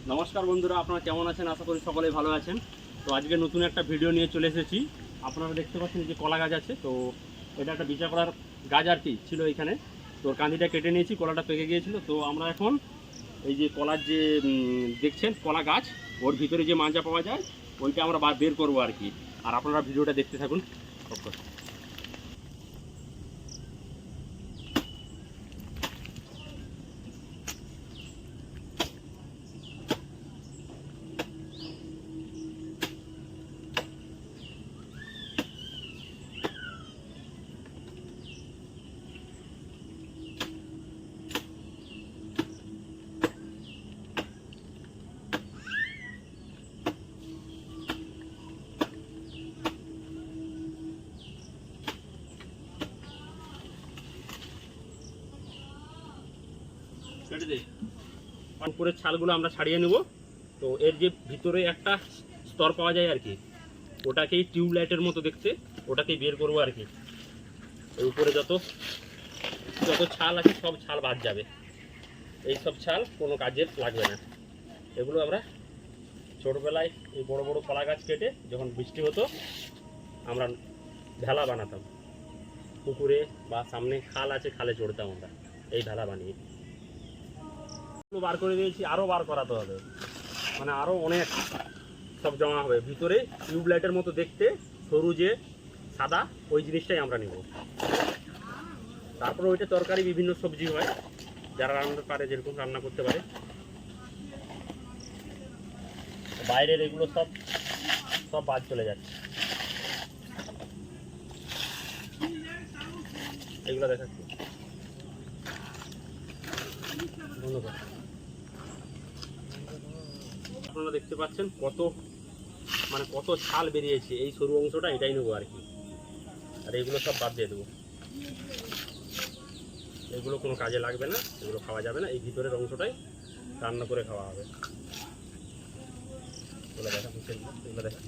নমস্কার বন্ধুরা, আপনারা কেমন আছেন? আশা করি সকলেই ভালো আছেন। তো আজকে নতুন একটা ভিডিও নিয়ে চলে এসেছি। আপনারা দেখতে পাচ্ছেন যে কলা গাছ আছে, তো এটা একটা বিচা কলার গাছ আর কি ছিল এখানে। তো কান্দিটা কেটে নিয়েছি, কলাটা পেকে গিয়েছিল। তো আমরা এখন এই যে কলার যে দেখছেন কলা গাছ, ওর ভিতরে যে মাজা পাওয়া যায় ওইটা আমরা বের করবো আর কি। আর আপনারা ভিডিওটা দেখতে থাকুন। উপরের ছালগুলো আমরা ছাড়িয়ে নেব। তো এর যে ভিতরে একটা স্তর পাওয়া যায় আর কি, ওটাকেই টিউবলাইটের মতো দেখতে, ওটাকেই বের করবো আর কি। এর উপরে যত যত ছাল আছে সব ছাল বাদ যাবে, এই সব ছাল কোনো কাজে লাগবে না। এগুলো আমরা ছোটোবেলায় এই বড় বড় কলা গাছ কেটে যখন বৃষ্টি হতো আমরা ভেলা বানাতাম, পুকুরে বা সামনে খাল আছে, খালে চড়তাম আমরা এই ভেলা বানিয়ে। বার করে দিয়েছি, আরও বার করাতে হবে, মানে আরও অনেক সব জমা হবে ভিতরে। টিউবলাইটের মতো দেখতে সরু যে সাদা, ওই জিনিসটাই আমরা নেব। তারপরে ওইটা তরকারি বিভিন্ন সবজি হয়, যারা রান্না পারে, যেরকম রান্না করতে পারে। বাইরের এগুলো সব সব বাদ চলে যাচ্ছে। এগুলো দেখাচ্ছি, ধন্যবাদ। আপনারা দেখতে পাচ্ছেন কত ছাল বেরিয়েছে। এই সরু অংশটা এটাই নেবো আর কি। আর এগুলো সব বাদ দিয়ে দেবো, এগুলো কোনো কাজে লাগবে না, এগুলো খাওয়া যাবে না। এই ভিতরের অংশটাই রান্না করে খাওয়া হবে। এগুলো দেখা, এগুলো দেখা,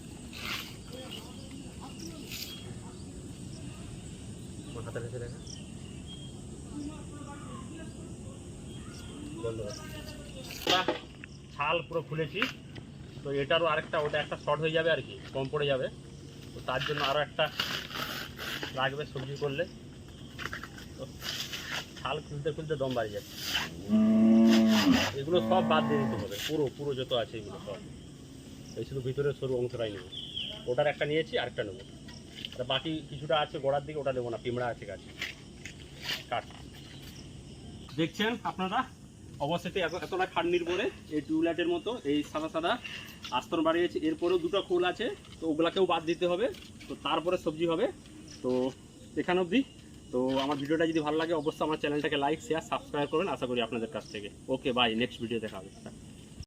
আমার হাতের কাছে দেখা। ধন্যবাদ। ছাল পুরো খুলেছি, তো এটারও আরেকটা, ওটা একটা শর্ট হয়ে যাবে আর কি, কম পড়ে যাবে। তো তার জন্য আরও একটা লাগবে সবজি করলে। তো ছাল খুলতে খুলতে দম বাড়ি যাচ্ছে। এগুলো সব বাদ দিয়ে দিতে হবে, পুরো যত আছে এগুলো সব। এই শুধু ভিতরের সরু অংশটাই নেব। ওটার একটা নিয়েছি, আরেকটা নেবো। বাকি কিছুটা আছে গোড়ার দিকে, ওটা নেবো না, পিমড়া আছে গাছ কাঠ। দেখছেন আপনারা অবশ্যই এতটা খাটনির পরে এই টিউবলাইটের মতো এই সাদা সাদা আস্তর বাড়িয়েছে। এরপরেও দুটো খোল আছে, তো ওগুলাকেও বাদ দিতে হবে। তো তারপরে সবজি হবে। তো এখান অবধি। তো আমার ভিডিওটা যদি ভালো লাগে অবশ্যই আমার চ্যানেলটাকে লাইক, শেয়ার, সাবস্ক্রাইব করবেন, আশা করি আপনাদের কাছ থেকে। ওকে বাই, নেক্সট ভিডিও দেখা হবে।